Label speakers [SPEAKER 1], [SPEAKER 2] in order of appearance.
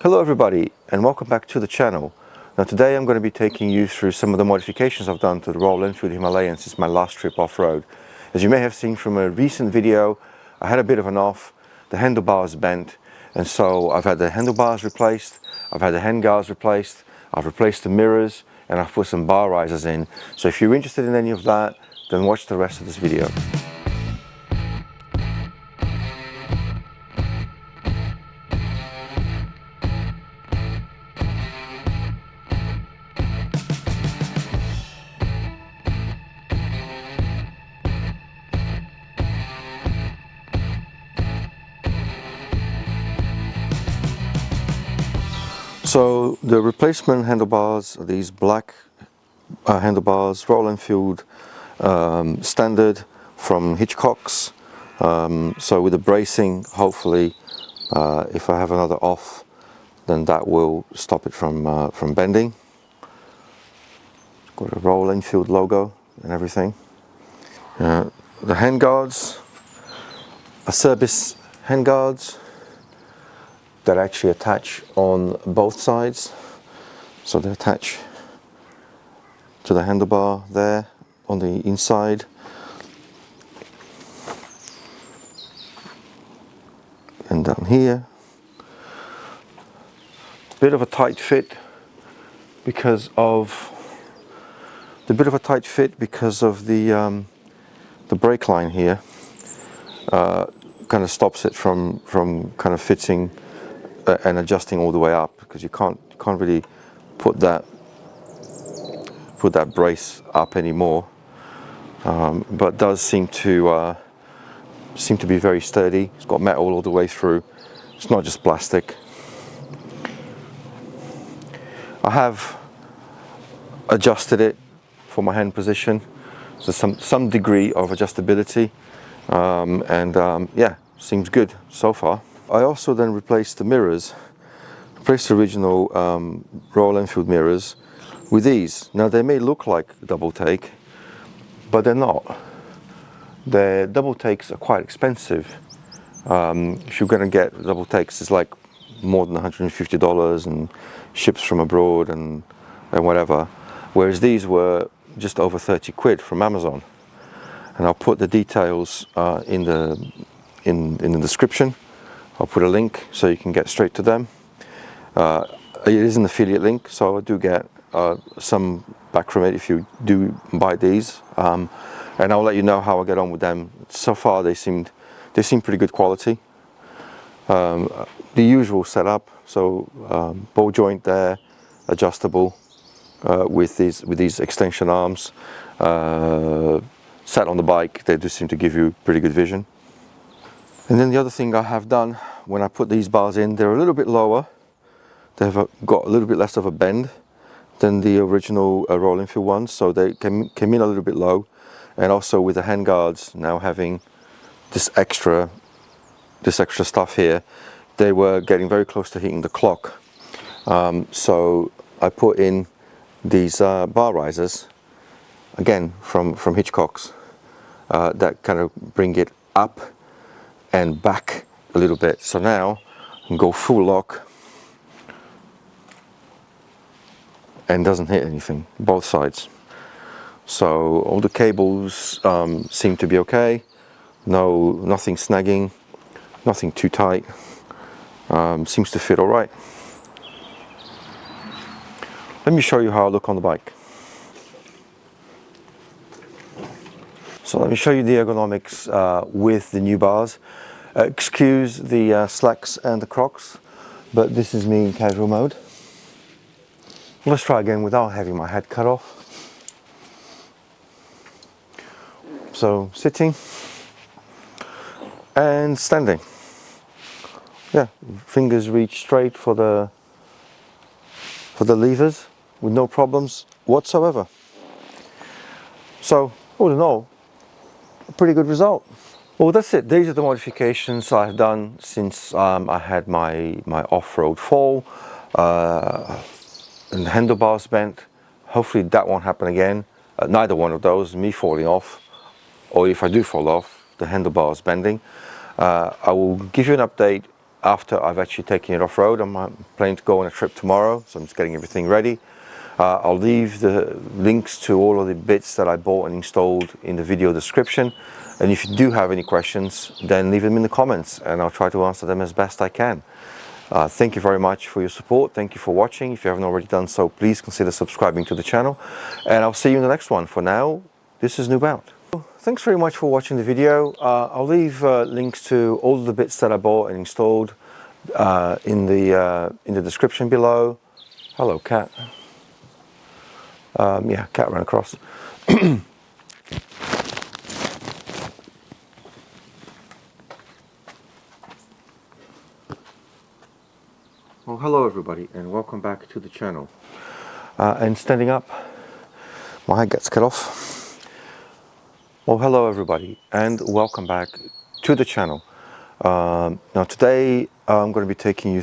[SPEAKER 1] Hello everybody and welcome back to the channel. Now today I'm going to be taking you through some of the modifications I've done to the Royal Enfield Himalayan since my last trip off-road. As you may have seen from a recent video, I had a bit of an off, the handlebars bent, and so I've had the handlebars replaced, I've had the handguards replaced, I've replaced the mirrors, and I've put some bar risers in. So if you're interested in any of that, then watch the rest of this video. So the replacement handlebars are these black handlebars, Royal Enfield standard from Hitchcock's. So with the bracing, hopefully, if I have another off, then that will stop it from bending. Got a Royal Enfield logo and everything. The handguards are service handguards that actually attach on both sides. So they attach to the handlebar there on the inside. And down here. Bit of a tight fit because of the brake line here. Kind of stops it from kind of fitting and adjusting all the way up, because you can't really put that brace up anymore, but does seem to be very sturdy. It's got metal all the way through. It's not just plastic. I have adjusted it for my hand position, so some degree of adjustability, yeah, seems good so far. I also then replaced the mirrors, replaced the original Royal Enfield mirrors with these. Now they may look like double take, but they're not. The double takes are quite expensive. If you're going to get double takes, it's like more than $150 and ships from abroad and whatever. Whereas these were just over 30 quid from Amazon. And I'll put the details in the description. I'll put a link so you can get straight to them. It is an affiliate link, so I do get some back from it if you do buy these. And I'll let you know how I get on with them. So far they seem pretty good quality. The usual setup, so ball joint there, adjustable with these extension arms. Sat on the bike, they do seem to give you pretty good vision. And then the other thing I have done, when I put these bars in, they're a little bit lower. They've got a little bit less of a bend than the original Royal Enfield ones, so they came in a little bit low. And also with the handguards now having this extra stuff here, they were getting very close to hitting the clock. So I put in these bar risers, again from Hitchcock's, that kind of bring it up and back a little bit. So now I can go full lock and doesn't hit anything, both sides. So all the cables seem to be okay. Nothing snagging, nothing too tight. Seems to fit all right. Let me show you how I look on the bike. So let me show you the ergonomics with the new bars. Excuse the slacks and the Crocs, but this is me in casual mode. Let's try again without having my head cut off. So sitting and standing. Yeah, fingers reach straight for the levers with no problems whatsoever. So all in all, a pretty good result. Well, that's it. These are the modifications I've done since I had my off-road fall. And the handlebars bent. Hopefully that won't happen again. Neither one of those, me falling off, or if I do fall off, the handlebars bending. I will give you an update after I've actually taken it off-road. I'm planning to go on a trip tomorrow, so I'm just getting everything ready. I'll leave the links to all of the bits that I bought and installed in the video description. And if you do have any questions, then leave them in the comments and I'll try to answer them as best I can. Thank you very much for your support. Thank you for watching. If you haven't already done so, please consider subscribing to the channel. And I'll see you in the next one. For now, this is Noob out. Thanks very much for watching the video. I'll leave links to all of the bits that I bought and installed in the description below. Hello, cat. Yeah, cat ran across. Well, hello everybody and welcome back to the channel. And standing up, my head gets cut off. Well, hello everybody and welcome back to the channel. Now today I'm going to be taking you